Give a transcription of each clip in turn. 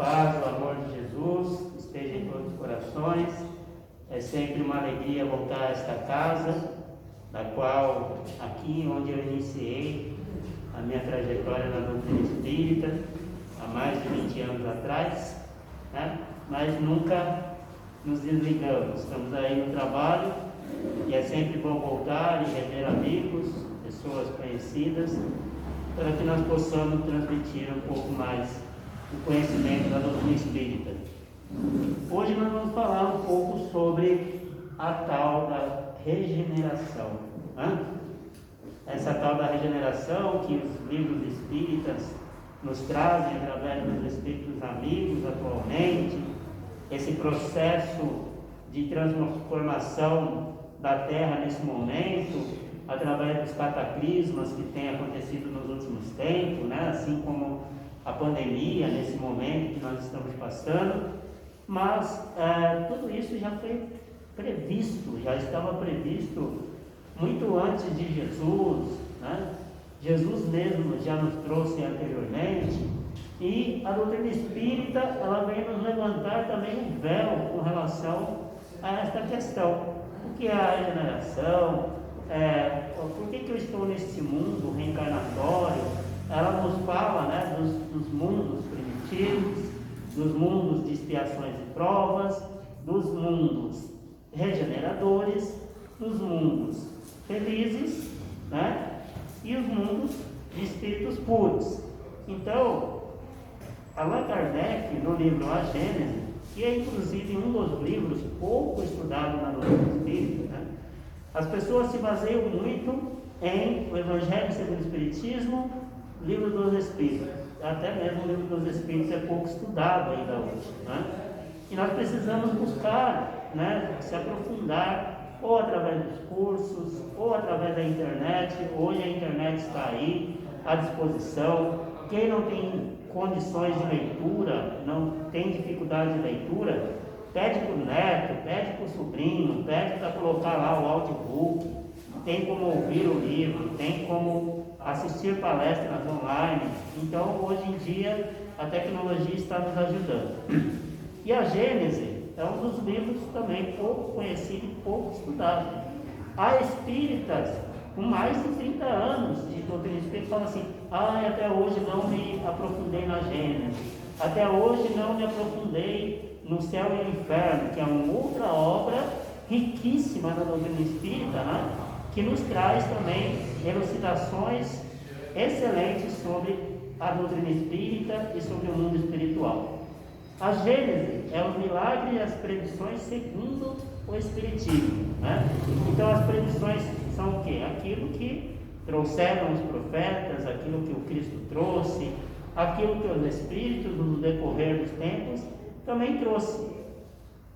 paz, o amor de Jesus esteja em todos os corações. É sempre uma alegria voltar a esta casa, da qual, aqui onde eu iniciei a minha trajetória na doutrina espírita, há mais de 20 anos atrás, né? Mas nunca nos desligamos. Estamos aí no trabalho e é sempre bom voltar e rever amigos, pessoas conhecidas, para que nós possamos transmitir um pouco mais o conhecimento da doutrina espírita. Hoje nós vamos falar um pouco sobre a tal da regeneração, né? Essa tal da regeneração que os livros espíritas nos trazem através dos espíritos amigos atualmente, esse processo de transformação da Terra nesse momento, através dos cataclismas que têm acontecido nos últimos tempos, né? Assim como a pandemia, nesse momento que nós estamos passando, mas tudo isso já foi previsto, já estava previsto muito antes de Jesus, né? Jesus mesmo já nos trouxe anteriormente, e a doutrina espírita, ela vem nos levantar também um véu com relação a esta questão. O que é a regeneração? Por que eu estou nesse mundo reencarnatório? Ela nos fala, né, dos mundos primitivos, dos mundos de expiações e provas, dos mundos regeneradores, dos mundos felizes, né, e os mundos de espíritos puros. Então, Allan Kardec, no livro A Gênese, que é inclusive um dos livros pouco estudado na doutrina espírita, né, as pessoas se baseiam muito em o Evangelho segundo o Espiritismo, Livro dos Espíritos. Até mesmo o Livro dos Espíritos é pouco estudado ainda hoje, né? E nós precisamos buscar, né, se aprofundar, ou através dos cursos, ou através da internet. Hoje a internet está aí à disposição. Quem não tem condições de leitura, não tem dificuldade de leitura, pede para o neto, pede para o sobrinho, pede para colocar lá o audiobook, tem como ouvir o livro, tem como assistir palestras online. Então, hoje em dia, a tecnologia está nos ajudando. E a Gênese é um dos livros também pouco conhecido e pouco estudado. Há espíritas com mais de 30 anos de doutrina espírita falam assim: até hoje não me aprofundei na Gênese, até hoje não me aprofundei no Céu e no Inferno, que é uma outra obra riquíssima na doutrina espírita, né? Que nos traz também elucidações excelentes sobre a doutrina espírita e sobre o mundo espiritual. A Gênese é os milagres e as predições segundo o Espiritismo, né? Então as predições são o quê? Aquilo que trouxeram os profetas, aquilo que o Cristo trouxe, aquilo que os Espíritos no decorrer dos tempos também trouxe.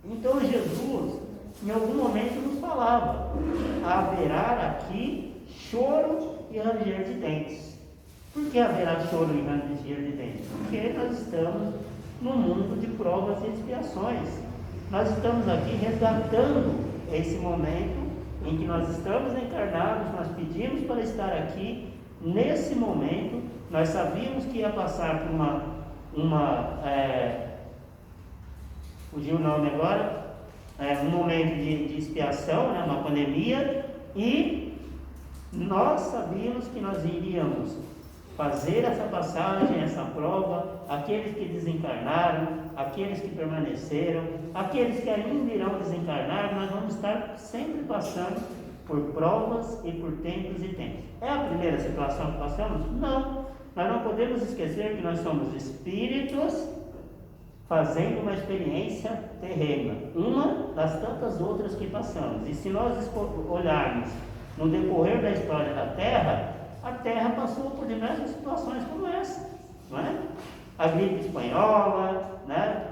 Então Jesus, em algum momento, nos falava: haverá aqui choro e ranger de dentes. Por que haverá choro e ranger de dentes? Porque nós estamos num mundo de provas e expiações. Nós estamos aqui resgatando esse momento em que nós estamos encarnados, nós pedimos para estar aqui nesse momento. Nós sabíamos que ia passar por fugiu o nome agora, um momento de expiação, né, uma pandemia, e nós sabíamos que nós iríamos fazer essa passagem, essa prova. Aqueles que desencarnaram, aqueles que permaneceram, aqueles que ainda irão desencarnar, nós vamos estar sempre passando por provas e por tempos e tempos. É a primeira situação que passamos? Não. Nós não podemos esquecer que nós somos espíritos fazendo uma experiência terrena, uma das tantas outras que passamos. E se nós olharmos no decorrer da história da Terra, a Terra passou por diversas situações como essa, não é? A gripe espanhola, né?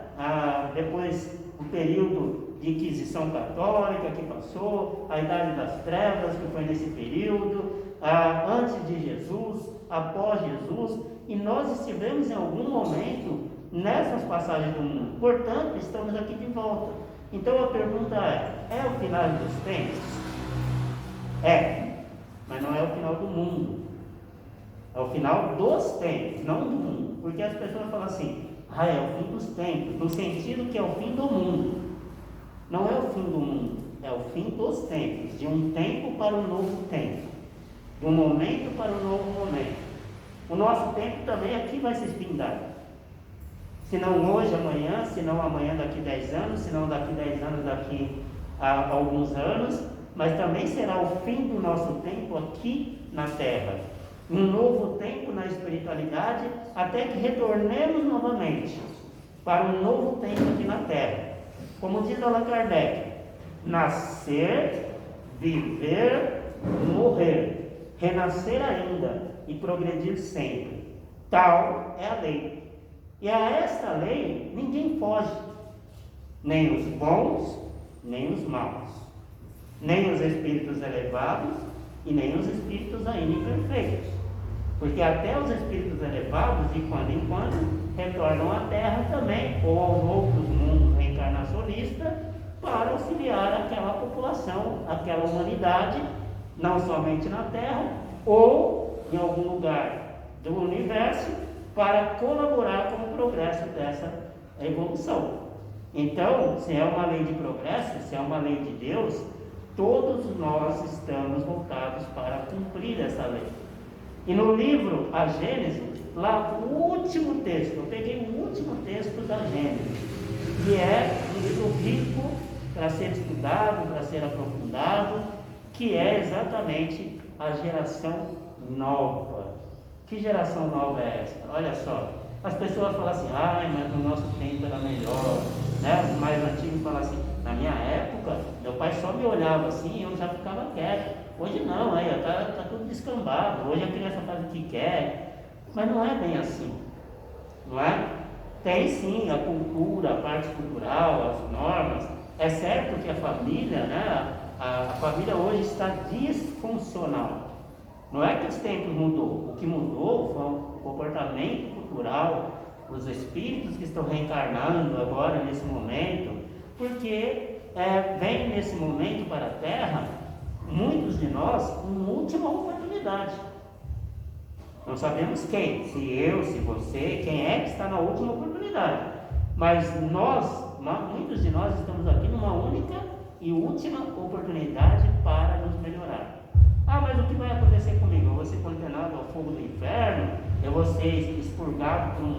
Depois o período de Inquisição Católica que passou, a Idade das Trevas que foi nesse período, antes de Jesus, após Jesus, e nós estivemos em algum momento nessas passagens do mundo. Portanto, estamos aqui de volta. Então a pergunta é o final dos tempos? Mas não é o final do mundo. É o final dos tempos, não do mundo. Porque as pessoas falam assim: é o fim dos tempos, no sentido que é o fim do mundo. Não é o fim do mundo, é o fim dos tempos, de um tempo para um novo tempo, de um momento para um novo momento. O nosso tempo também aqui vai se espindar. Se não hoje, amanhã, se não amanhã daqui 10 anos, se não daqui 10 anos, daqui a alguns anos, mas também será o fim do nosso tempo aqui na Terra. Um novo tempo na espiritualidade, até que retornemos novamente para um novo tempo aqui na Terra. Como diz Allan Kardec, nascer, viver, morrer, renascer ainda e progredir sempre. Tal é a lei. E a esta lei ninguém foge, nem os bons, nem os maus, nem os espíritos elevados e nem os espíritos ainda imperfeitos. Porque até os espíritos elevados, de quando em quando, retornam à Terra também, ou aos outros mundos reencarnacionistas, para auxiliar aquela população, aquela humanidade, não somente na Terra, ou em algum lugar do universo, para colaborar com o progresso dessa evolução. Então, se é uma lei de progresso, se é uma lei de Deus, todos nós estamos voltados para cumprir essa lei. E no livro A Gênese, lá o último texto, eu peguei o último texto da Gênese, que é um livro rico para ser estudado, para ser aprofundado, que é exatamente a geração nova. Que geração nova é essa? Olha só, as pessoas falam assim, mas no nosso tempo era melhor, né? Os mais antigos falam assim, na minha época, meu pai só me olhava assim e eu já ficava quieto. Hoje não, aí está tudo descambado, hoje a criança faz o que quer, mas não é bem assim, não é? Tem sim a cultura, a parte cultural, as normas. É certo que a família, né? A família hoje está disfuncional. Não é que os tempos mudou, o que mudou foi o comportamento cultural, os espíritos que estão reencarnando agora nesse momento, porque vem nesse momento para a Terra, muitos de nós, uma última oportunidade. Não sabemos quem, se eu, se você, quem é que está na última oportunidade, mas muitos de nós estamos aqui numa única e última oportunidade para nos melhorar. Mas o que vai acontecer comigo? Eu vou ser condenado ao fogo do inferno? Eu vou ser expurgado para um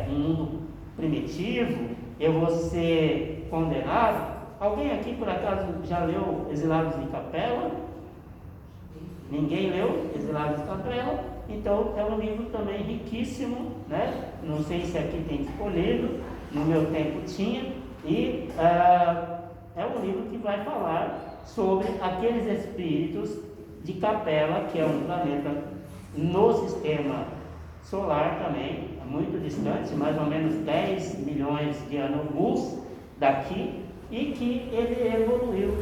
mundo primitivo? Eu vou ser condenado? Alguém aqui por acaso já leu Exilados de Capela? Ninguém leu Exilados de Capela? Então é um livro também riquíssimo, né? Não sei se aqui tem disponível, no meu tempo tinha, e é um livro que vai falar sobre aqueles espíritos de Capela, que é um planeta no sistema solar também, muito distante, mais ou menos 10 milhões de anos-luz daqui, e que ele evoluiu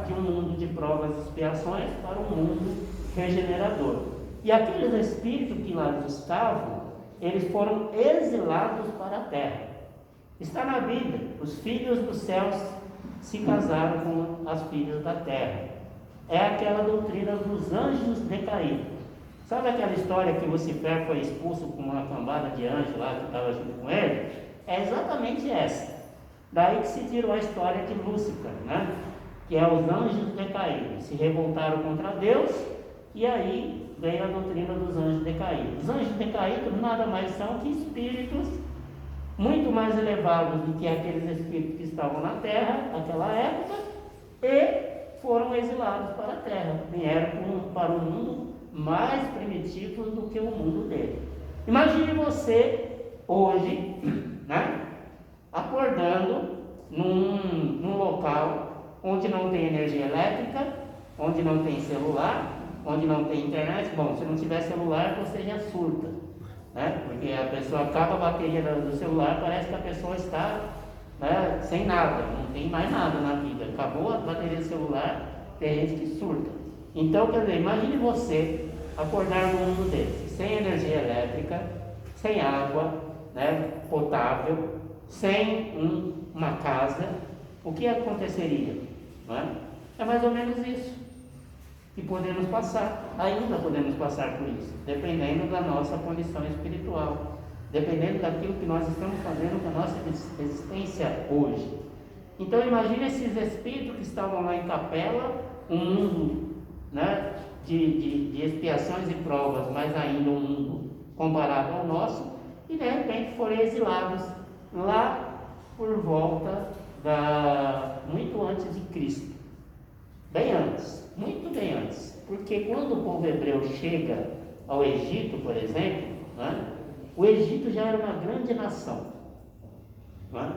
de um mundo de provas e expiações para um mundo regenerador. E aqueles espíritos que lá estavam, eles foram exilados para a Terra. Está na Bíblia, os filhos dos céus se casaram com as filhas da terra. É aquela doutrina dos anjos decaídos. Sabe aquela história que Lucifer foi expulso com uma cambada de anjos lá que estava junto com ele? É exatamente essa. Daí que se tirou a história de Lúcifer, né? Que é os anjos decaídos. Se revoltaram contra Deus e aí veio a doutrina dos anjos decaídos. Os anjos decaídos nada mais são que espíritos muito mais elevados do que aqueles espíritos que estavam na Terra naquela época e foram exilados para a Terra, vieram para um mundo mais primitivo do que o mundo dele. Imagine você hoje, né, acordando num local onde não tem energia elétrica, onde não tem celular, onde não tem internet. Bom, se não tiver celular você já surta, né? Porque a pessoa acaba a bateria do celular, parece que a pessoa está, né, sem nada, não tem mais nada na vida, acabou a bateria do celular, tem gente que surta. Então, quer dizer, imagine você acordar num mundo desse, sem energia elétrica, sem água, né, potável, sem uma casa, o que aconteceria? Não é? É mais ou menos isso. E podemos passar, ainda podemos passar por isso, dependendo da nossa condição espiritual. dependendo daquilo que nós estamos fazendo com a nossa existência hoje. Então imagine esses espíritos que estavam lá em Capela, um mundo, né, de expiações e provas, mas ainda um mundo comparado ao nosso, e de repente foram exilados lá por volta muito antes de Cristo, bem antes, muito bem antes, porque quando o povo hebreu chega ao Egito, por exemplo, né, o Egito já era uma grande nação, né?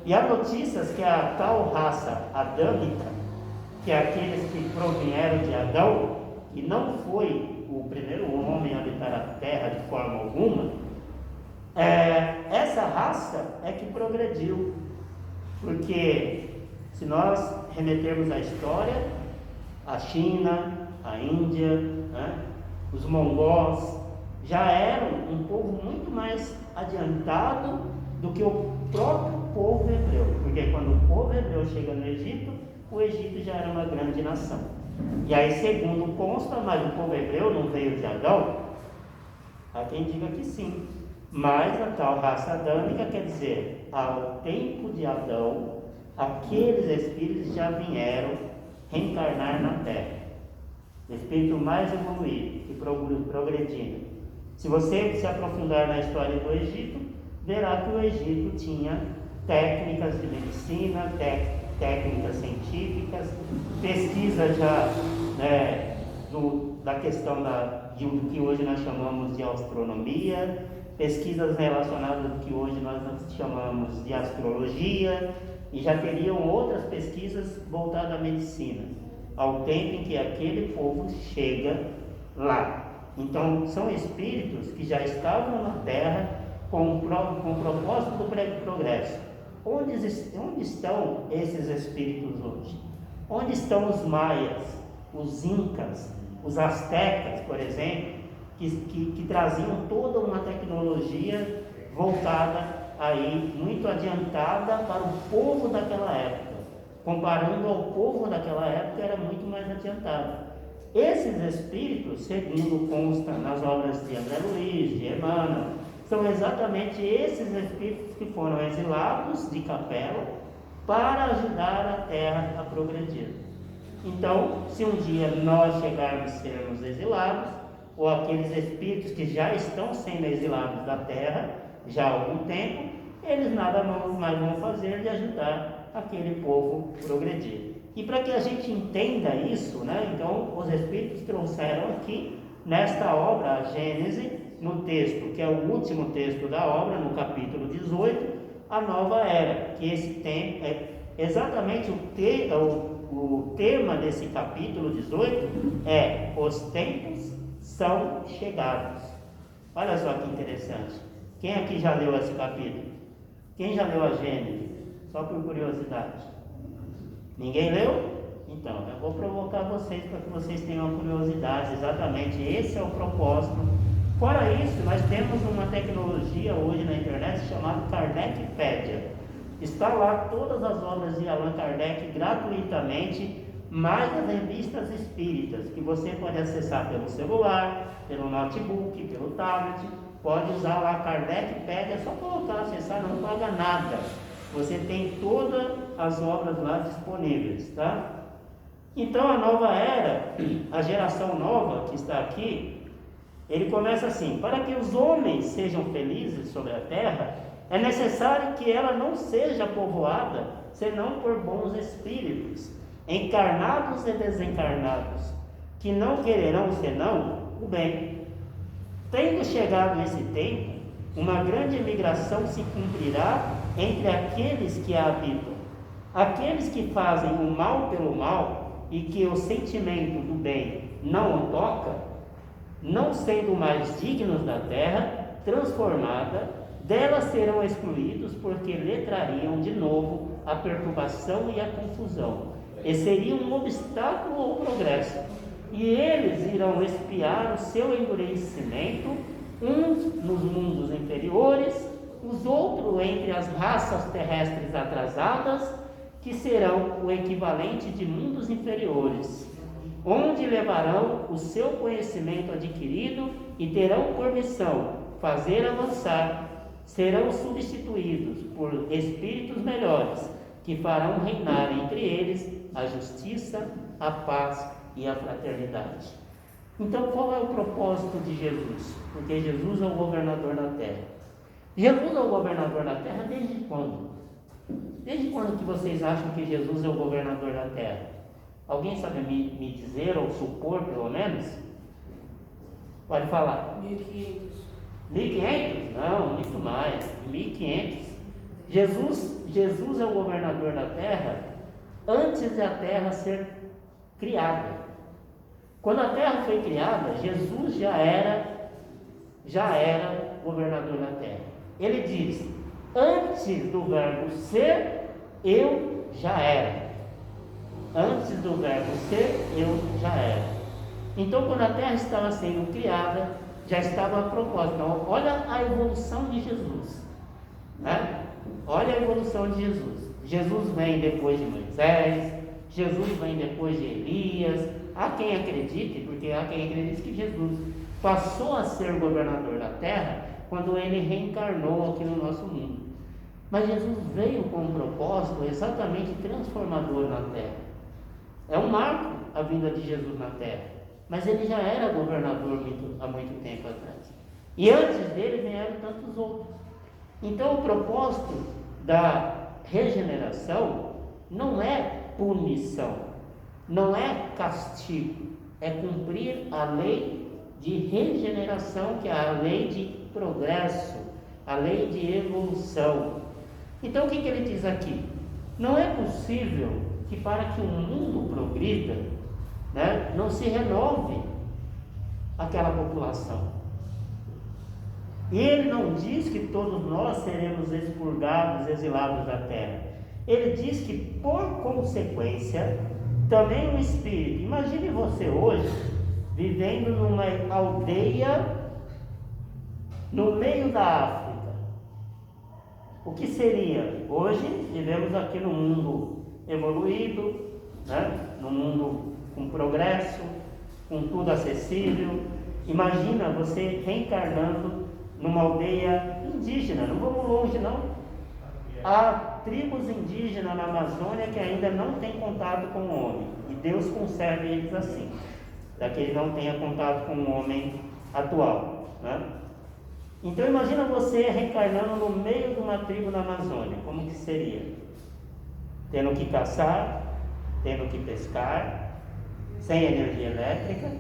E há notícias que a tal raça adâmica, que é aqueles que provieram de Adão, e não foi o primeiro homem a habitar a terra de forma alguma, essa raça é que progrediu, porque se nós remetermos à história, a China, a Índia, né, os mongóis já eram um povo muito mais adiantado do que o próprio povo hebreu, porque quando o povo hebreu chega no Egito, o Egito já era uma grande nação. E aí, segundo consta, mas o povo hebreu não veio de Adão? Há quem diga que sim, mas a tal raça adâmica quer dizer, ao tempo de Adão, aqueles espíritos já vieram reencarnar na Terra, espírito mais evoluído e progredindo. Se você se aprofundar na história do Egito, verá que o Egito tinha técnicas de medicina, técnicas científicas, pesquisa já, né, da questão do que hoje nós chamamos de astronomia, pesquisas relacionadas ao que hoje nós chamamos de astrologia, e já teriam outras pesquisas voltadas à medicina, ao tempo em que aquele povo chega lá. Então, são espíritos que já estavam na Terra com o propósito do progresso. Onde estão esses espíritos hoje? Onde estão os maias, os incas, os astecas, por exemplo, que traziam toda uma tecnologia voltada aí, muito adiantada para o povo daquela época? Comparando ao povo daquela época, era muito mais adiantado. Esses espíritos, segundo consta nas obras de André Luiz, de Emmanuel, são exatamente esses espíritos que foram exilados de Capela para ajudar a Terra a progredir. Então, se um dia nós chegarmos a sermos exilados, ou aqueles espíritos que já estão sendo exilados da Terra já há algum tempo, eles nada mais vão fazer de ajudar aquele povo a progredir. E para que a gente entenda isso, né, então os espíritos trouxeram aqui, nesta obra, a Gênese, no texto, que é o último texto da obra, no capítulo 18, a nova era, que esse tempo é exatamente o tema desse capítulo 18 é: os tempos são chegados. Olha só que interessante. Quem aqui já leu esse capítulo? Quem já leu a Gênese? Só por curiosidade. Ninguém leu? Então, eu vou provocar vocês para que vocês tenham curiosidade. Exatamente, esse é o propósito. Fora isso, nós temos uma tecnologia hoje na internet chamada Kardecpedia. Está lá todas as obras de Allan Kardec gratuitamente, mais as revistas espíritas, que você pode acessar pelo celular, pelo notebook, pelo tablet. Pode usar lá Kardecpedia, é só colocar, acessar, não paga nada. Você tem todas as obras lá disponíveis, tá? Então a nova era, a geração nova que está aqui, ele começa assim: para que os homens sejam felizes sobre a terra, é necessário que ela não seja povoada senão por bons espíritos, encarnados e desencarnados, que não quererão senão o bem. Tendo chegado esse tempo, uma grande migração se cumprirá entre aqueles que a habitam, aqueles que fazem o mal pelo mal e que o sentimento do bem não o toca, não sendo mais dignos da terra transformada, delas serão excluídos, porque lhe trariam de novo a perturbação e a confusão, e seriam um obstáculo ao progresso, e eles irão expiar o seu endurecimento, uns nos mundos inferiores, os outros entre as raças terrestres atrasadas, que serão o equivalente de mundos inferiores, onde levarão o seu conhecimento adquirido e terão por missão fazer avançar, serão substituídos por espíritos melhores, que farão reinar entre eles a justiça, a paz e a fraternidade. Então, qual é o propósito de Jesus? Porque Jesus é o governador da terra. Jesus é o governador da terra desde quando? Desde quando que vocês acham que Jesus é o governador da terra? Alguém sabe me dizer ou supor, pelo menos? Pode falar. 1500. 1500? Não, muito mais. 1500. Jesus é o governador da terra antes da terra ser criada. Quando a terra foi criada, Jesus já era governador da terra. Ele diz: antes do verbo ser, eu já era. Antes do verbo ser, eu já era. Então, quando a terra estava sendo criada, já estava a propósito. Então, olha a evolução de Jesus, né? Olha a evolução de Jesus. Jesus vem depois de Moisés, Jesus vem depois de Elias. Há quem acredite, porque há quem acredite que Jesus passou a ser governador da terra quando ele reencarnou aqui no nosso mundo. Mas Jesus veio com um propósito exatamente transformador na terra. É um marco a vinda de Jesus na terra, mas ele já era governador há muito tempo atrás. E antes dele vieram tantos outros. Então, o propósito da regeneração não é punição, não é castigo, é cumprir a lei de regeneração, que é a lei de progresso, a lei de evolução. Então, o que ele diz aqui? Não é possível que, para que o mundo progrida, né, não se renove aquela população. E ele não diz que todos nós seremos expurgados, exilados da terra. Ele diz que, por consequência, também o espírito. Imagine você hoje vivendo numa aldeia no meio da África. O que seria? Hoje vivemos aqui no mundo evoluído, né? No mundo com progresso, com tudo acessível. Imagina você reencarnando numa aldeia indígena. Não vamos longe, não. Há tribos indígenas na Amazônia que ainda não têm contato com o homem, e Deus conserva eles assim, para que ele não tenha contato com o homem atual, né? Então imagina você reencarnando no meio de uma tribo na Amazônia. Como que seria? Tendo que caçar, tendo que pescar, sem energia elétrica.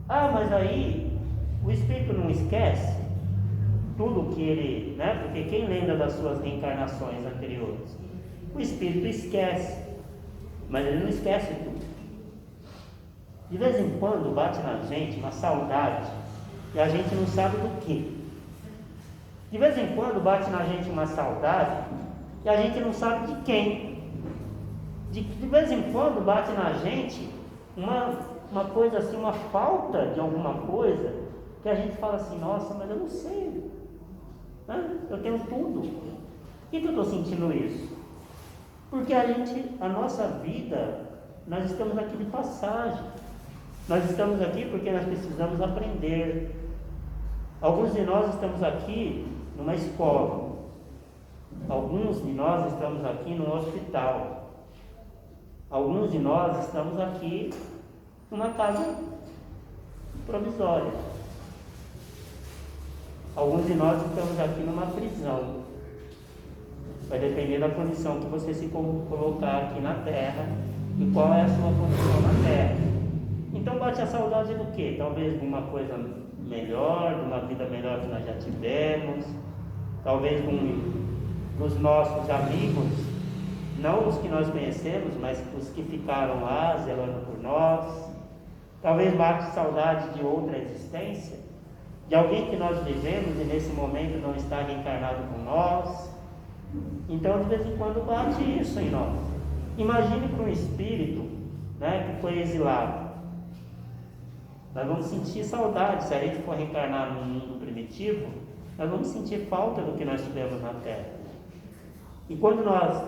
Ah, mas aí o espírito não esquece tudo que ele, né? Porque quem lembra das suas reencarnações anteriores? O espírito esquece, mas ele não esquece tudo. De vez em quando bate na gente uma saudade e a gente não sabe do que. De vez em quando bate na gente uma saudade e a gente não sabe de quem. De vez em quando bate na gente uma coisa assim, uma falta de alguma coisa, que a gente fala assim: nossa, mas eu não sei, né? Eu tenho tudo. Por que eu estou sentindo isso? Porque a nossa vida, nós estamos aqui de passagem. Nós estamos aqui porque nós precisamos aprender. Alguns de nós estamos aqui numa escola. Alguns de nós estamos aqui num hospital. Alguns de nós estamos aqui numa casa provisória. Alguns de nós estamos aqui numa prisão. Vai depender da condição que você se colocar aqui na terra e qual é a sua condição na terra. Então bate a saudade do quê? Talvez de uma coisa melhor, de uma vida melhor que nós já tivemos, talvez dos nossos amigos, não os que nós conhecemos, mas os que ficaram lá zelando por nós. Talvez bate saudade de outra existência, de alguém que nós vivemos e nesse momento não está reencarnado com nós. Então de vez em quando bate isso em nós. Imagine para um espírito, né, que foi exilado. Nós vamos sentir saudade. Se a gente for reencarnar no mundo primitivo, nós vamos sentir falta do que nós tivemos na Terra. E quando nós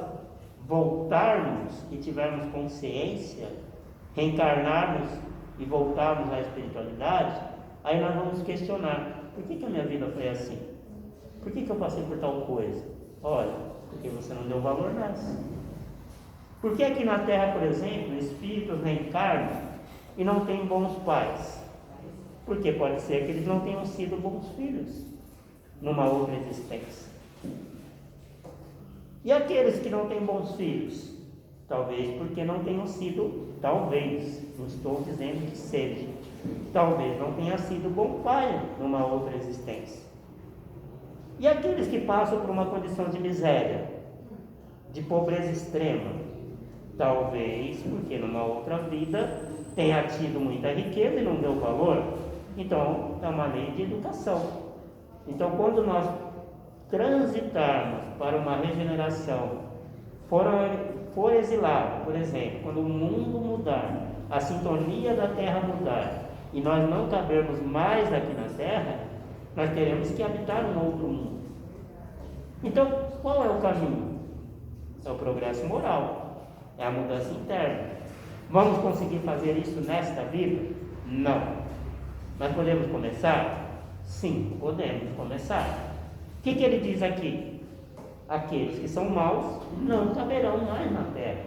voltarmos e tivermos consciência, reencarnarmos e voltarmos à espiritualidade, aí nós vamos questionar: por que a minha vida foi assim? Por que eu passei por tal coisa? Olha, porque você não deu valor nessa. Por que aqui na Terra, por exemplo, espíritos reencarnam e não têm bons pais? Porque pode ser que eles não tenham sido bons filhos numa outra existência. E aqueles que não têm bons filhos? Talvez porque não tenham sido, talvez, não estou dizendo que seja, talvez não tenha sido bom pai numa outra existência. E aqueles que passam por uma condição de miséria, de pobreza extrema? Talvez porque numa outra vida tenha tido muita riqueza e não deu valor. Então, é uma lei de educação. Então, quando nós transitarmos para uma regeneração, for exilado, por exemplo, quando o mundo mudar, a sintonia da Terra mudar, e nós não cabermos mais aqui na Terra, nós teremos que habitar um outro mundo. Então, qual é o caminho? É o progresso moral, é a mudança interna. Vamos conseguir fazer isso nesta vida? Não. Mas podemos começar? Sim, podemos começar. O que ele diz aqui? Aqueles que são maus não caberão mais na terra.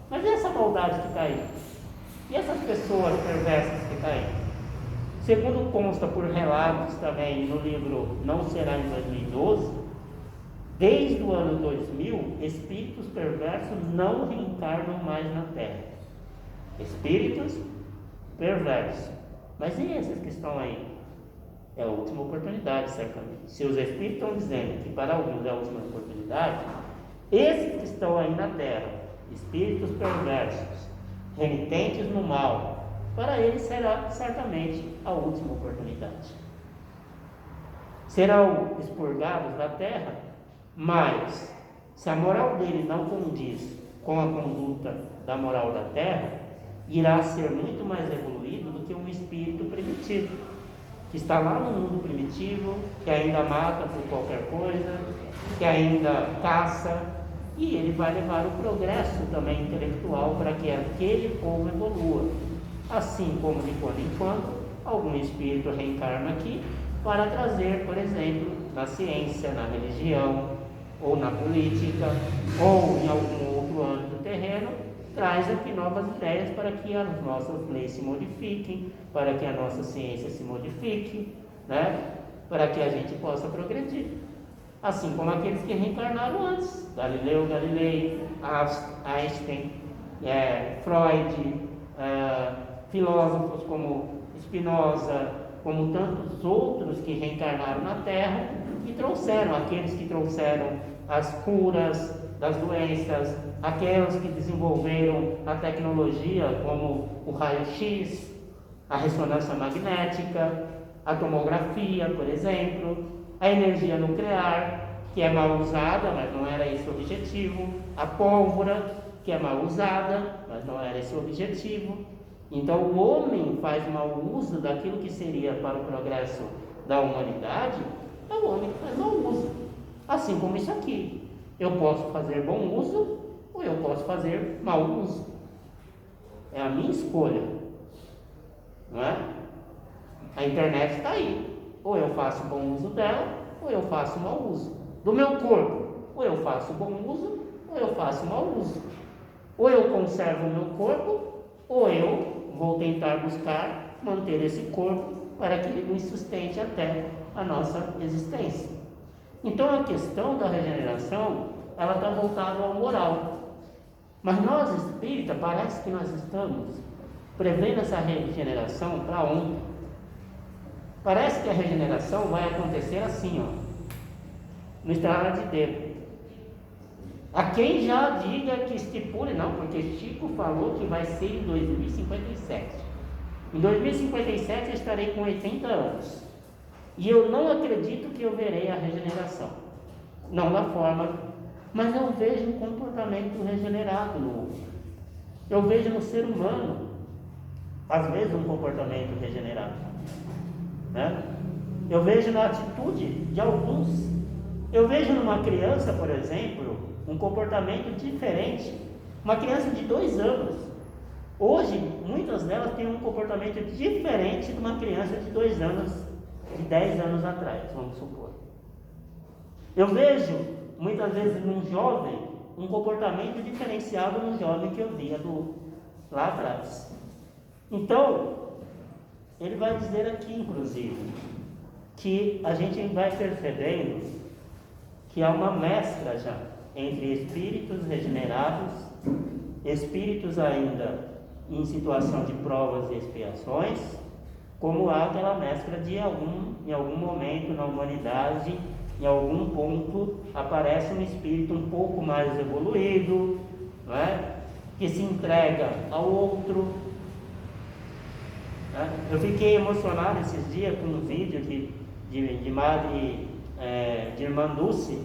Mas e essa maldade que está aí? E essas pessoas perversas que estão aí? Segundo consta por relatos também no livro Não Será em 2012, desde o ano 2000, espíritos perversos não reencarnam mais na terra. Espíritos perversos. Mas e esses que estão aí? É a última oportunidade, certamente. Se os Espíritos estão dizendo que para alguns é a última oportunidade, esses que estão aí na Terra, espíritos perversos, renitentes no mal, para eles será certamente a última oportunidade. Serão expurgados da Terra, mas se a moral dele não condiz com a conduta da moral da Terra, irá ser muito mais evoluído do que um espírito primitivo, que está lá no mundo primitivo, que ainda mata por qualquer coisa, que ainda caça, e ele vai levar o progresso também intelectual para que aquele povo evolua. Assim como de quando em quando, algum espírito reencarna aqui para trazer, por exemplo, na ciência, na religião, ou na política, ou em algum outro âmbito terreno, traz aqui novas ideias para que as nossas leis se modifiquem, para que a nossa ciência se modifique, né? Para que a gente possa progredir. Assim como aqueles que reencarnaram antes, Galileu Galilei, Einstein, Freud, filósofos como Spinoza, como tantos outros que reencarnaram na Terra e trouxeram, aqueles que trouxeram as curas das doenças, aqueles que desenvolveram a tecnologia como o raio-x, a ressonância magnética, a tomografia, por exemplo, a energia nuclear, que é mal usada, mas não era esse o objetivo, a pólvora, que é mal usada, mas não era esse o objetivo. Então o homem faz mau uso daquilo que seria para o progresso da humanidade, é o homem que faz mau uso. Assim como isso aqui. Eu posso fazer bom uso ou eu posso fazer mau uso. É a minha escolha. Não é? A internet está aí. Ou eu faço bom uso dela, ou eu faço mau uso. Do meu corpo, ou eu faço bom uso, ou eu faço mau uso. Ou eu conservo o meu corpo, ou eu vou tentar buscar manter esse corpo para que ele nos sustente até a nossa existência. Então a questão da regeneração, ela está voltada ao moral. Mas nós espíritas, parece que nós estamos prevendo essa regeneração para ontem. Parece que a regeneração vai acontecer assim, ó, no estralar de dedo. Há quem já diga que estipule, não, porque Chico falou que vai ser em 2057. Em 2057 eu estarei com 80 anos. E eu não acredito que eu verei a regeneração. Não da forma, mas eu vejo um comportamento regenerado no outro. Eu vejo no ser humano, às vezes, um comportamento regenerado. Né? Eu vejo na atitude de alguns. Eu vejo numa criança, por exemplo, um comportamento diferente. Uma criança de 2 anos. Hoje, muitas delas têm um comportamento diferente de uma criança de 2 anos de 10 anos atrás, vamos supor. Eu vejo, muitas vezes, num jovem, um comportamento diferenciado no jovem que eu via lá atrás. Então, ele vai dizer aqui, inclusive, que a gente vai percebendo que há uma mescla já entre espíritos regenerados, espíritos ainda em situação de provas e expiações, como há aquela mescla de em algum momento na humanidade, em algum ponto, aparece um espírito um pouco mais evoluído, não é? Que se entrega ao outro. Eu fiquei emocionado esses dias com um vídeo de madre, de irmã Dulce,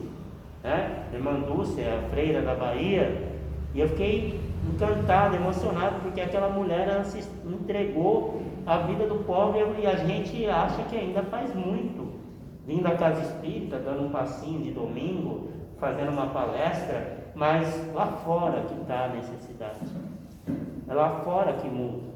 né? Irmã Dulce, a freira da Bahia, e eu fiquei encantado, emocionado, porque aquela mulher, ela se entregou à vida do pobre, e a gente acha que ainda faz muito, vindo à casa espírita, dando um passinho de domingo, fazendo uma palestra, mas lá fora que está a necessidade, é lá fora que muda.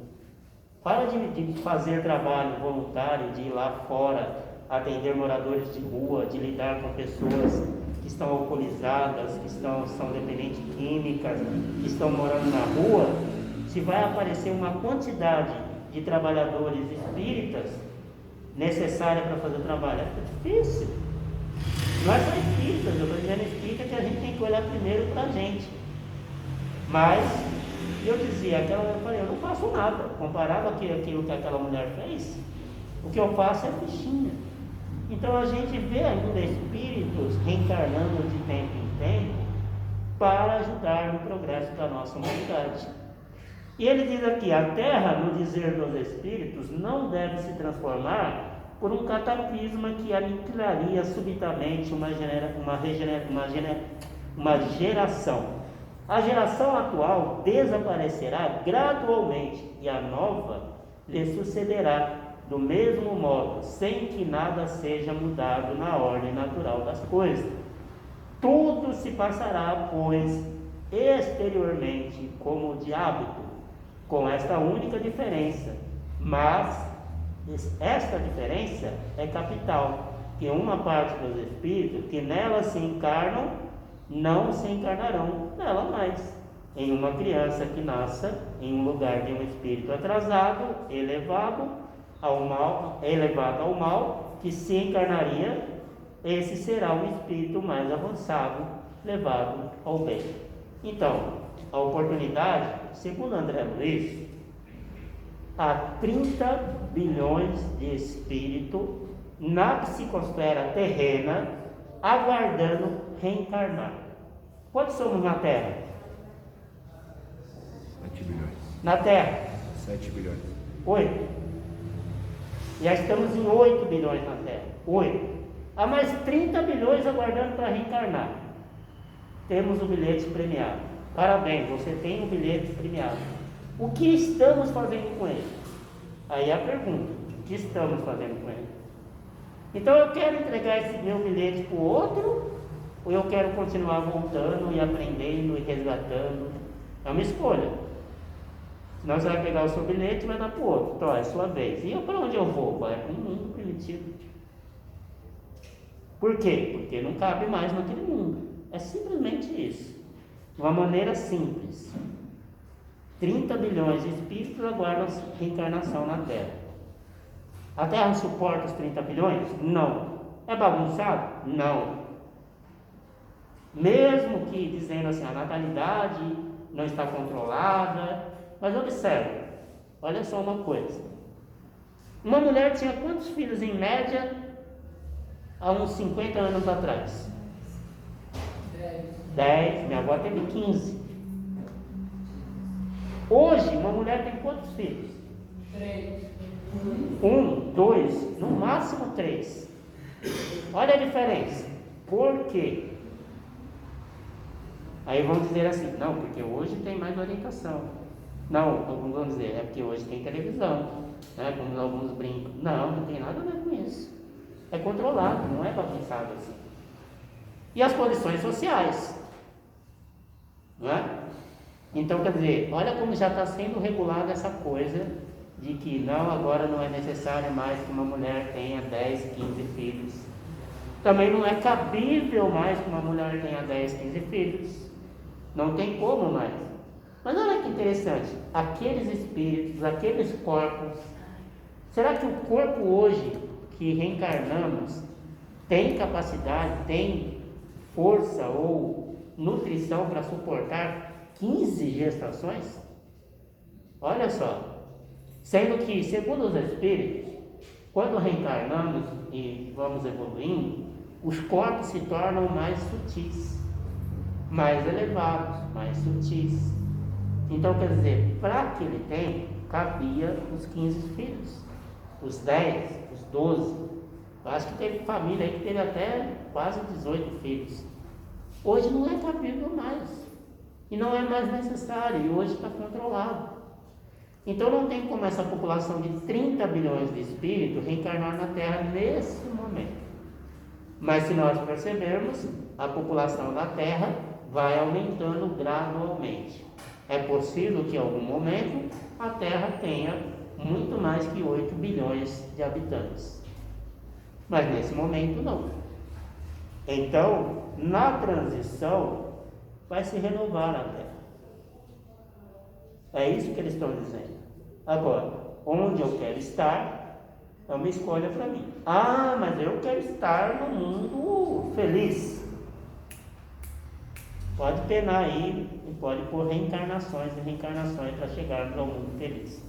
Para de fazer trabalho voluntário, de ir lá fora atender moradores de rua, de lidar com pessoas que estão alcoolizadas, que são dependentes de químicas, que estão morando na rua. Se vai aparecer uma quantidade de trabalhadores espíritas necessária para fazer o trabalho, é difícil. Não é só espíritas, eu estou dizendo espírita que a gente tem que olhar primeiro para a gente. Mas eu dizia, eu não faço nada, comparado àquilo que aquela mulher fez, o que eu faço é fichinha. Então a gente vê ainda espíritos reencarnando de tempo em tempo para ajudar no progresso da nossa humanidade. E ele diz aqui, a Terra, no dizer dos espíritos, não deve se transformar por um cataclisma que aniquilaria subitamente uma geração. A geração atual desaparecerá gradualmente e a nova lhe sucederá do mesmo modo, sem que nada seja mudado na ordem natural das coisas. Tudo se passará, pois, exteriormente como de hábito, com esta única diferença, mas esta diferença é capital, que uma parte dos espíritos que nela se encarnam não se encarnarão nela mais. Em uma criança que nasça em um lugar de um espírito atrasado, elevado ao mal, que se encarnaria, esse será um espírito mais avançado, levado ao bem. Então, a oportunidade, segundo André Luiz, há 30 bilhões de espírito na psicosfera terrena, aguardando reencarnar. Quantos somos na Terra? 7 bilhões. Na Terra? 7 bilhões. 8. Já estamos em 8 bilhões na Terra. 8. Há mais 30 bilhões aguardando para reencarnar. Temos o bilhete premiado. Parabéns, você tem o bilhete premiado. O que estamos fazendo com ele? Aí é a pergunta: o que estamos fazendo com ele? Então eu quero entregar esse meu bilhete para o outro, ou eu quero continuar voltando e aprendendo e resgatando? É uma escolha. Senão você vai pegar o seu bilhete e vai dar para o outro. Então é sua vez. E para onde eu vou? Vai para um mundo primitivo. Por quê? Porque não cabe mais naquele mundo. É simplesmente isso. De uma maneira simples. 30 bilhões de espíritos aguardam reencarnação na Terra. A Terra suporta os 30 bilhões? Não. É bagunçado? Não. Mesmo que dizendo assim, a natalidade não está controlada, mas observe, olha só uma coisa. Uma mulher tinha quantos filhos em média há uns 50 anos atrás? 10. Minha avó teve 15. Hoje, uma mulher tem quantos filhos? 3. 1, 2, no máximo 3. Olha a diferença. Por quê? Aí vão dizer assim, não, porque hoje tem mais orientação. Não, alguns vão dizer, é porque hoje tem televisão, né? Como alguns brincam. Não tem nada a ver com isso. É controlado, não é bagunçado assim. E as condições sociais, não é? Então, quer dizer, olha como já está sendo regulada essa coisa de que não, agora não é necessário mais que uma mulher tenha 10, 15 filhos. Também não é cabível mais que uma mulher tenha 10, 15 filhos. Não tem como mais. Mas olha que interessante, aqueles espíritos, aqueles corpos, será que o corpo hoje que reencarnamos tem capacidade, tem força ou nutrição para suportar 15 gestações? Olha só. Sendo que, segundo os espíritos, quando reencarnamos e vamos evoluindo, os corpos se tornam mais sutis, mais elevados, mais sutis. Então, quer dizer, para aquele tempo, cabia os 15 filhos, os 10, os 12. Eu acho que teve família aí que teve até quase 18 filhos. Hoje não é cabível mais. E não é mais necessário, e hoje está controlado. Então não tem como essa população de 30 bilhões de espíritos reencarnar na Terra nesse momento. Mas se nós percebermos, a população da Terra vai aumentando gradualmente. É possível que em algum momento a Terra tenha muito mais que 8 bilhões de habitantes. Mas nesse momento não. Então, na transição, vai se renovar a Terra. É isso que eles estão dizendo. Agora, onde eu quero estar é uma escolha para mim. Ah, mas eu quero estar no mundo feliz. Pode penar aí e pode pôr reencarnações e reencarnações para chegarmos ao mundo feliz.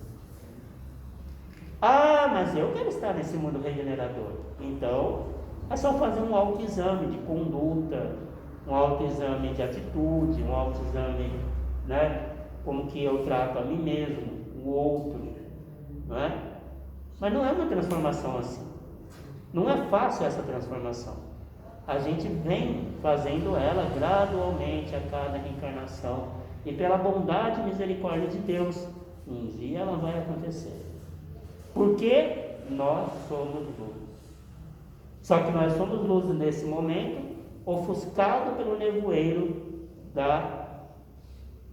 Ah, mas eu quero estar nesse mundo regenerador. Então, é só fazer um autoexame de conduta, um autoexame de atitude, um autoexame, né? Como que eu trato a mim mesmo, o outro, não é? Mas não é uma transformação assim. Não é fácil essa transformação. A gente vem fazendo ela gradualmente a cada reencarnação. E pela bondade e misericórdia de Deus, um dia ela vai acontecer. Porque nós somos luz. Só que nós somos luz nesse momento, ofuscado pelo nevoeiro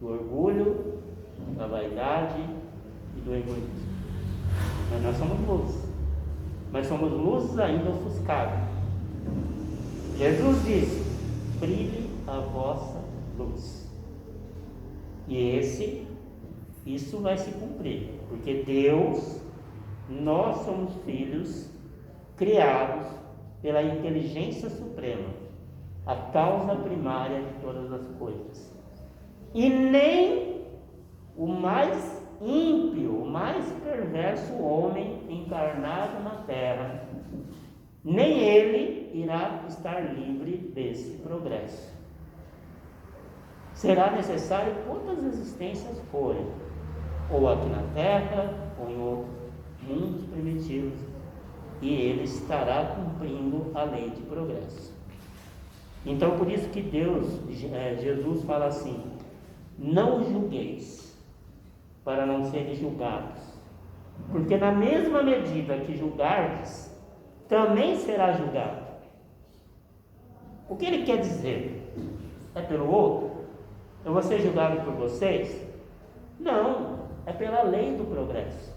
do orgulho, da vaidade e do egoísmo. Mas nós somos luz. Mas somos luz ainda ofuscada. Jesus disse: brilhe a vossa luz. E isso vai se cumprir. Porque Deus, nós somos filhos criados pela inteligência suprema, a causa primária de todas as coisas. E nem o mais ímpio, o mais perverso homem encarnado na terra, nem ele irá estar livre desse progresso. Será necessário quantas existências forem, ou aqui na terra, ou em outros mundos primitivos, e ele estará cumprindo a lei de progresso. Então, por isso que Jesus fala assim: não julgueis, para não serem julgados, porque na mesma medida que julgardes, também será julgado. O que ele quer dizer? É pelo outro? Eu vou ser julgado por vocês? Não, é pela lei do progresso,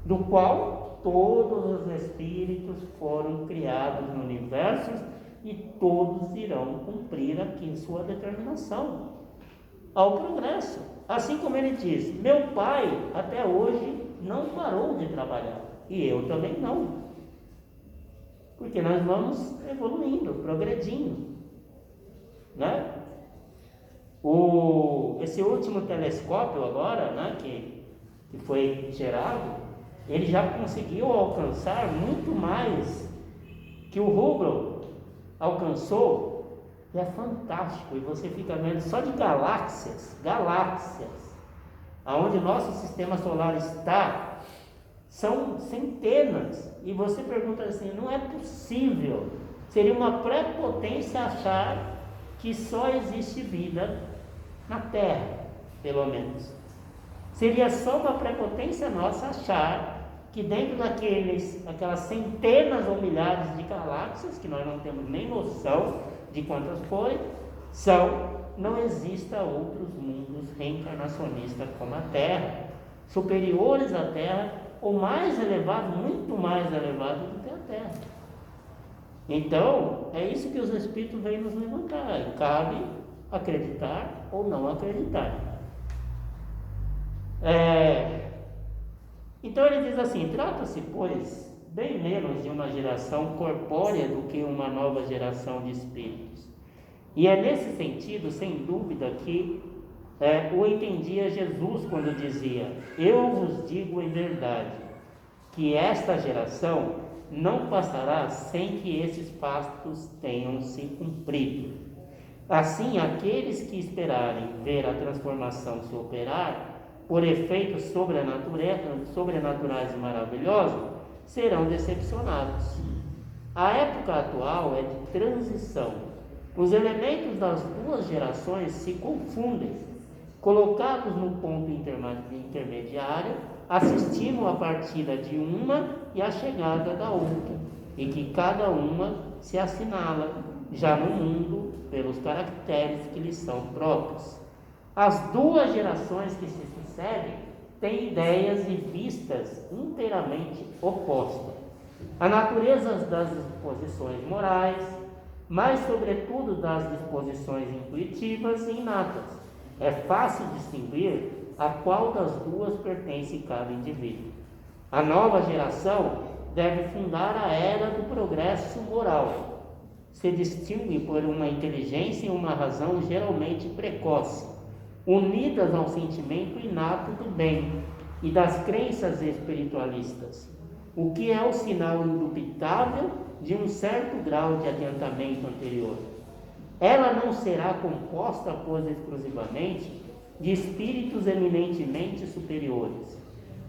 do qual todos os espíritos foram criados no universo e todos irão cumprir aqui sua determinação ao progresso. Assim como ele diz: meu pai até hoje não parou de trabalhar, e eu também não. Porque nós vamos evoluindo, progredindo, né? Esse último telescópio agora, né, que foi gerado, ele já conseguiu alcançar muito mais que o Hubble alcançou. E é fantástico, e você fica vendo só de galáxias, aonde nosso sistema solar está, são centenas, e você pergunta assim: não é possível, seria uma prepotência achar que só existe vida na Terra, pelo menos. Seria só uma prepotência nossa achar que dentro daquelas centenas ou milhares de galáxias, que nós não temos nem noção de quantas forem, não exista outros mundos reencarnacionistas como a Terra, superiores à Terra o mais elevado, muito mais elevado do que a terra. Então, é isso que os Espíritos vêm nos levantar. E cabe acreditar ou não acreditar. Então ele diz assim: trata-se, pois, bem menos de uma geração corpórea do que uma nova geração de espíritos. E é nesse sentido, sem dúvida, que o entendia Jesus quando dizia: eu vos digo em verdade, que esta geração não passará sem que esses fatos tenham se cumprido. Assim, aqueles que esperarem ver a transformação se operar por efeitos sobrenaturais e maravilhosos, serão decepcionados. A época atual é de transição. Os elementos das duas gerações se confundem. Colocados no ponto intermediário, assistimos a partida de uma e a chegada da outra, e que cada uma se assinala, já no mundo, pelos caracteres que lhes são próprios. As duas gerações que se sucedem têm ideias e vistas inteiramente opostas. A natureza das disposições morais, mas sobretudo das disposições intuitivas e inatas. É fácil distinguir a qual das duas pertence cada indivíduo. A nova geração deve fundar a era do progresso moral. Se distingue por uma inteligência e uma razão geralmente precoce, unidas ao sentimento inato do bem e das crenças espiritualistas, o que é o sinal indubitável de um certo grau de adiantamento anterior. Ela não será composta, pois, exclusivamente de espíritos eminentemente superiores,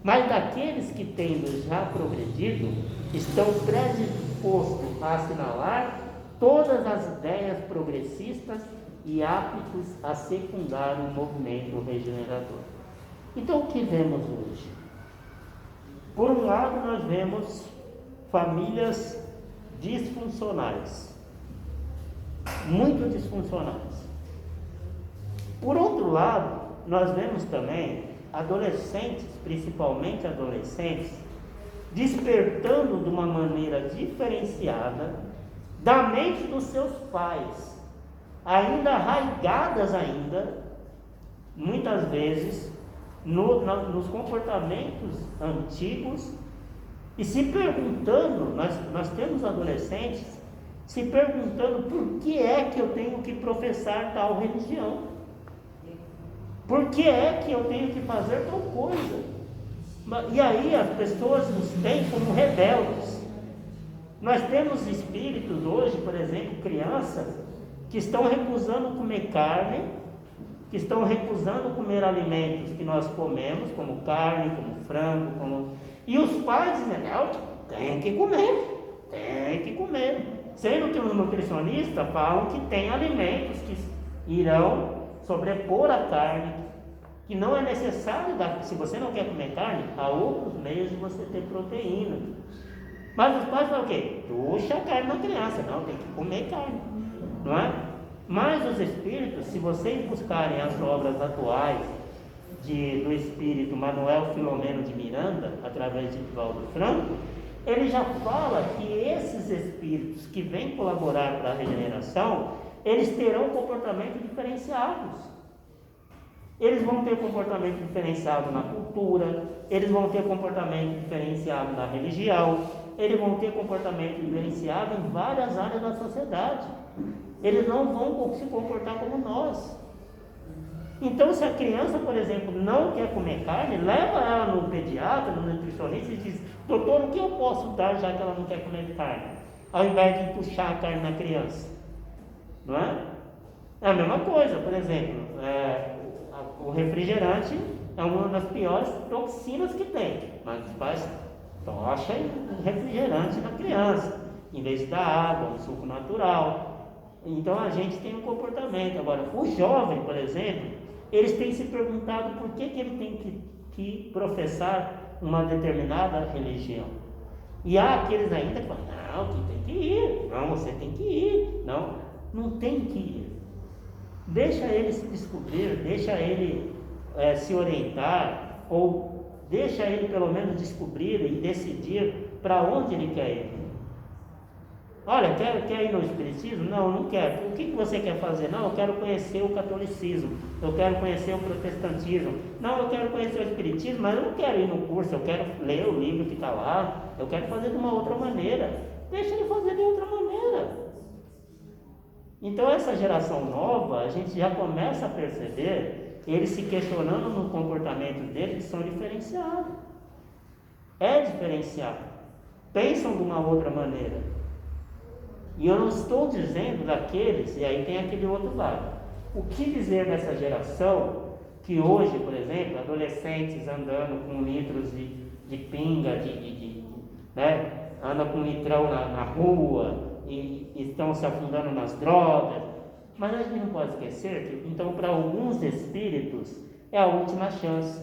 mas daqueles que, tendo já progredido, estão predispostos a assinalar todas as ideias progressistas e aptos a secundar o movimento regenerador. Então, o que vemos hoje? Por um lado, nós vemos famílias disfuncionais, muito disfuncionais. Por outro lado, nós vemos também adolescentes, principalmente adolescentes, despertando de uma maneira diferenciada da mente dos seus pais, ainda arraigadas muitas vezes, nos comportamentos antigos, e se perguntando, nós temos adolescentes se perguntando: por que é que eu tenho que professar tal religião? Por que é que eu tenho que fazer tal coisa? E aí as pessoas nos têm como rebeldes. Nós temos espíritos hoje, por exemplo, crianças, que estão recusando comer carne, que estão recusando comer alimentos que nós comemos, como carne, como frango, e os pais dizem: não, tem que comer. Sendo que os nutricionistas falam que tem alimentos que irão sobrepor a carne, que não é necessário se você não quer comer carne, há outros meios de você ter proteína. Mas os pais falam o quê? Puxa a carne na criança. Não, tem que comer carne, não é? Mas os espíritos, se vocês buscarem as obras atuais do espírito Manuel Filomeno de Miranda, através de Divaldo Franco, ele já fala que esses espíritos que vêm colaborar para a regeneração, eles terão comportamento diferenciados. Eles vão ter comportamento diferenciado na cultura, eles vão ter comportamento diferenciado na religião, eles vão ter comportamento diferenciado em várias áreas da sociedade. Eles não vão se comportar como nós. Então, se a criança, por exemplo, não quer comer carne, leva ela no pediatra, no nutricionista e diz: doutor, o que eu posso dar já que ela não quer comer carne? Ao invés de puxar a carne na criança. Não é? É a mesma coisa, por exemplo, o refrigerante é uma das piores toxinas que tem, mas os pais tocham refrigerante na criança, em vez de dar água, um suco natural. Então a gente tem um comportamento. Agora, o jovem, por exemplo, eles têm se perguntado por que ele tem que professar uma determinada religião. E há aqueles ainda que falam: não, que tem que ir, não, você tem que ir, não tem que ir. Deixa ele se descobrir, deixa ele se orientar, ou deixa ele pelo menos descobrir e decidir para onde ele quer ir. Olha, quer ir no Espiritismo? Não, não quero. O que você quer fazer? Não, eu quero conhecer o catolicismo, eu quero conhecer o protestantismo. Não, eu quero conhecer o Espiritismo, mas eu não quero ir no curso, eu quero ler o livro que está lá, eu quero fazer de uma outra maneira. Deixa ele fazer de outra maneira. Então essa geração nova, a gente já começa a perceber eles se questionando no comportamento deles, que são diferenciados. É diferenciado. Pensam de uma outra maneira. E eu não estou dizendo daqueles, e aí tem aquele outro lado. O que dizer dessa geração que hoje, por exemplo, adolescentes andando com litros de pinga, né? Andam com litrão na rua e estão se afundando nas drogas. Mas a gente não pode esquecer que, então, para alguns espíritos, é a última chance.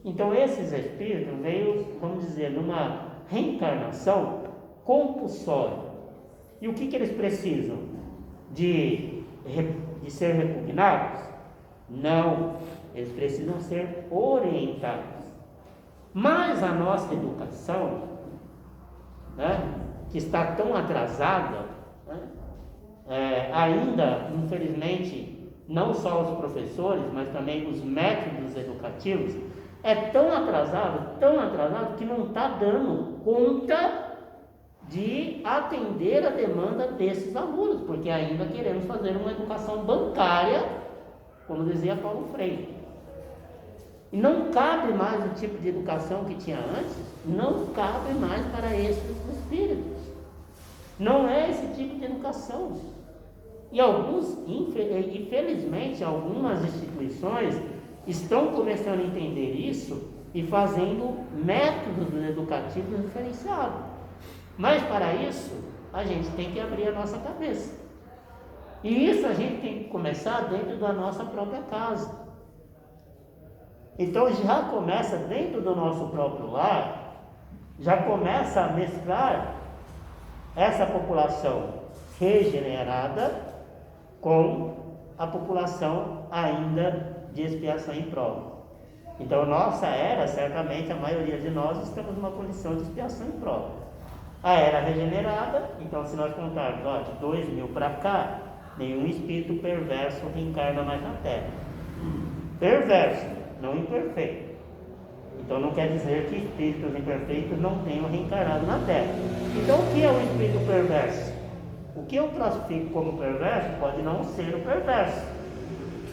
Então, esses espíritos veio, vamos dizer, numa reencarnação compulsória. E o que eles precisam? De ser repugnados? Não, eles precisam ser orientados. Mas a nossa educação, né, que está tão atrasada, né, ainda, infelizmente, não só os professores, mas também os métodos educativos, é tão atrasado que não está dando conta de atender a demanda desses alunos, porque ainda queremos fazer uma educação bancária, como dizia Paulo Freire. E não cabe mais o tipo de educação que tinha antes, não cabe mais para esses espíritos. Não é esse tipo de educação. E infelizmente, algumas instituições estão começando a entender isso e fazendo métodos educativos diferenciados. Mas para isso, a gente tem que abrir a nossa cabeça. E isso a gente tem que começar dentro da nossa própria casa. Então já começa dentro do nosso próprio lar, já começa a mesclar essa população regenerada com a população ainda de expiação em prova. Então nossa era, certamente a maioria de nós estamos numa condição de expiação em prova. A era regenerada, então se nós contarmos de 2000 para cá, nenhum espírito perverso reencarna mais na Terra. Perverso, não imperfeito. Então não quer dizer que espíritos imperfeitos não tenham reencarnado na Terra. Então o que é o espírito perverso? O que eu classifico como perverso pode não ser o perverso.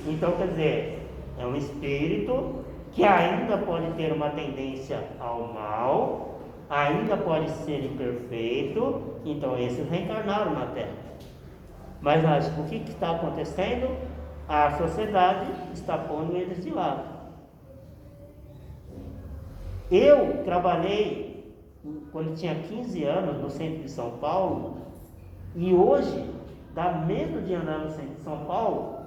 Então quer dizer, é um espírito que ainda pode ter uma tendência ao mal, ainda pode ser imperfeito, então esses reencarnaram na Terra. Mas o que está acontecendo? A sociedade está pondo eles de lado. Eu trabalhei, quando tinha 15 anos, no centro de São Paulo, e hoje dá medo de andar no centro de São Paulo,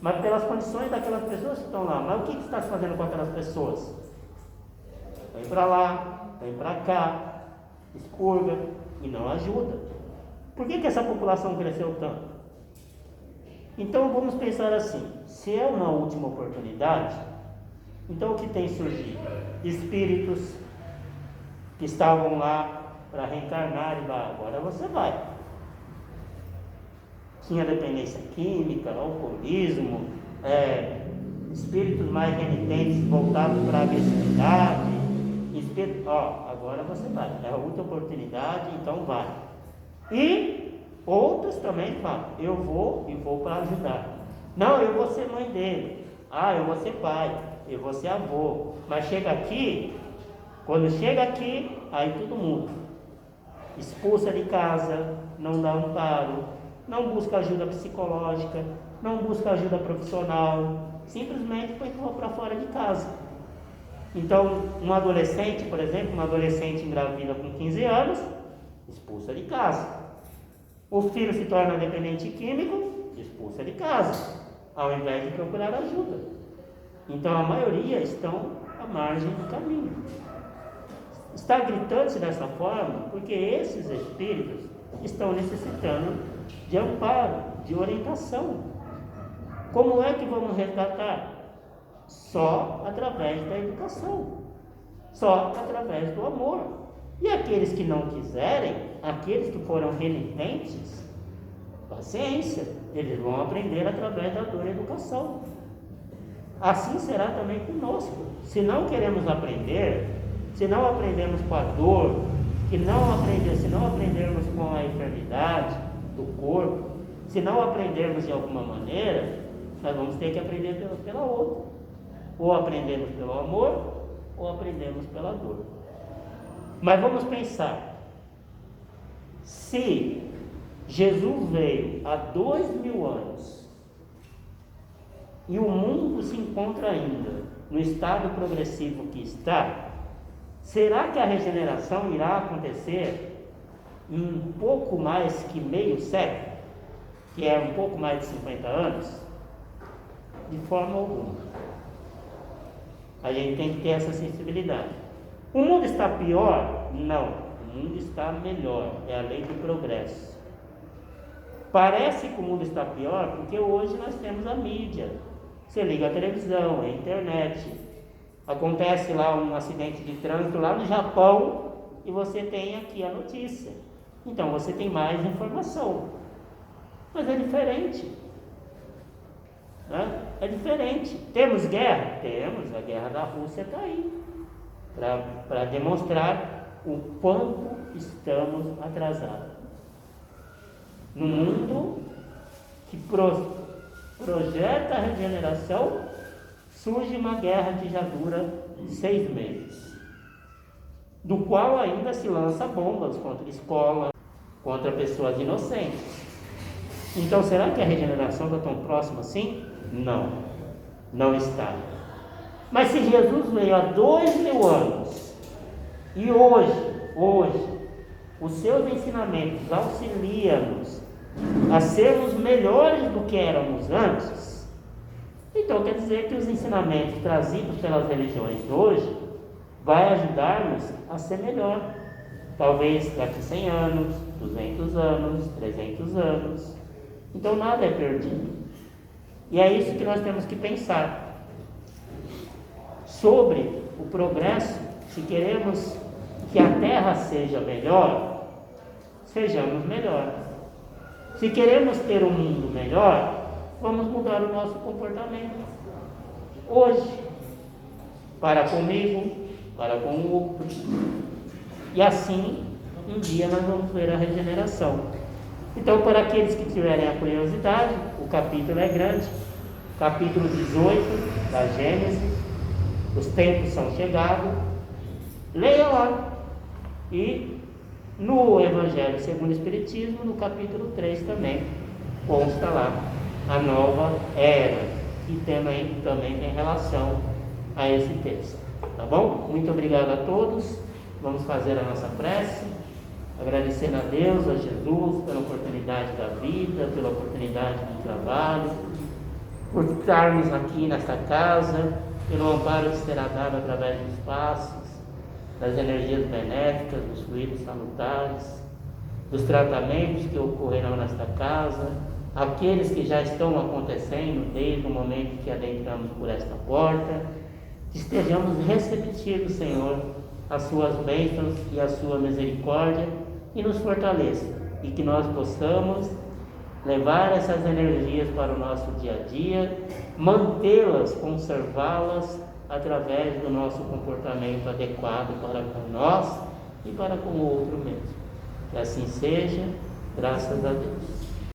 mas pelas condições daquelas pessoas que estão lá. Mas o que está se fazendo com aquelas pessoas? Vem para lá, vem para cá, expurga e não ajuda. Por que essa população cresceu tanto? Então vamos pensar assim, se é uma última oportunidade, então o que tem surgido? Espíritos que estavam lá para reencarnar e lá, agora você vai. Tinha dependência química, alcoolismo, espíritos mais renitentes voltados para a agressividade, agora você vai, é a última oportunidade, então vai. E outros também falam, eu vou para ajudar. Não, eu vou ser mãe dele. Eu vou ser pai, eu vou ser avô. Mas chega aqui, quando chega aqui, aí todo mundo expulsa de casa, não dá amparo, não busca ajuda psicológica, não busca ajuda profissional, simplesmente foi para fora de casa. Então, um adolescente, por exemplo, uma adolescente engravida com 15 anos, expulsa de casa. O filho se torna dependente químico, expulsa de casa, ao invés de procurar ajuda. Então, a maioria estão à margem do caminho. Está gritando-se dessa forma porque esses espíritos estão necessitando de amparo, de orientação. Como é que vamos resgatar? Só através da educação. só através do amor. E aqueles que não quiserem, aqueles que foram renitentes, paciência, eles vão aprender através da dor e educação. Assim será também conosco. Se não queremos aprender, se não aprendemos com a dor, se não aprendermos com a enfermidade do corpo, se não aprendermos de alguma maneira, nós vamos ter que aprender pela outra. Ou aprendemos pelo amor, ou aprendemos pela dor. Mas vamos pensar, se Jesus veio há 2000 anos e o mundo se encontra ainda no estado progressivo que está, será que a regeneração irá acontecer em um pouco mais que meio século, que é um pouco mais de 50 anos? De forma alguma. A gente tem que ter essa sensibilidade. O mundo está pior? Não. O mundo está melhor. É a lei do progresso. Parece que o mundo está pior porque hoje nós temos a mídia. Você liga a televisão, a internet. Acontece lá um acidente de trânsito lá no Japão e você tem aqui a notícia. Então você tem mais informação. Mas é diferente. É diferente. Temos guerra? Temos. A guerra da Rússia está aí. Para demonstrar o quanto estamos atrasados. No mundo que projeta a regeneração, surge uma guerra que já dura 6 meses, do qual ainda se lança bombas contra escolas, contra pessoas inocentes. Então, será que a regeneração está tão próxima assim? Não, não está. Mas se Jesus veio há 2000 anos e hoje, os seus ensinamentos auxiliam-nos a sermos melhores do que éramos antes, então quer dizer que os ensinamentos trazidos pelas religiões hoje vai ajudar-nos a ser melhor. Talvez daqui 100 anos, 200 anos, 300 anos. Então nada é perdido. E é isso que nós temos que pensar sobre o progresso. Se queremos que a Terra seja melhor, sejamos melhor. Se queremos ter um mundo melhor, vamos mudar o nosso comportamento hoje, para comigo, para com o outro. E assim, um dia nós vamos ver a regeneração. Então, para aqueles que tiverem a curiosidade, o capítulo é grande, capítulo 18 da Gênesis, os tempos são chegados, leia lá. E no Evangelho segundo o Espiritismo, no capítulo 3 também, consta lá a nova era, que também tem relação a esse texto. Tá bom? Muito obrigado a todos. Vamos fazer a nossa prece, agradecendo a Deus, a Jesus, pela oportunidade da vida, pela oportunidade do trabalho, por estarmos aqui nesta casa, pelo amparo que será dado através dos passos, das energias benéficas, dos fluidos salutares, dos tratamentos que ocorrerão nesta casa, aqueles que já estão acontecendo desde o momento que adentramos por esta porta, que estejamos receptivos, Senhor, as suas bênçãos e a sua misericórdia, e nos fortaleça, e que nós possamos levar essas energias para o nosso dia a dia, mantê-las, conservá-las através do nosso comportamento adequado para com nós e para com o outro mesmo. Que assim seja, graças a Deus.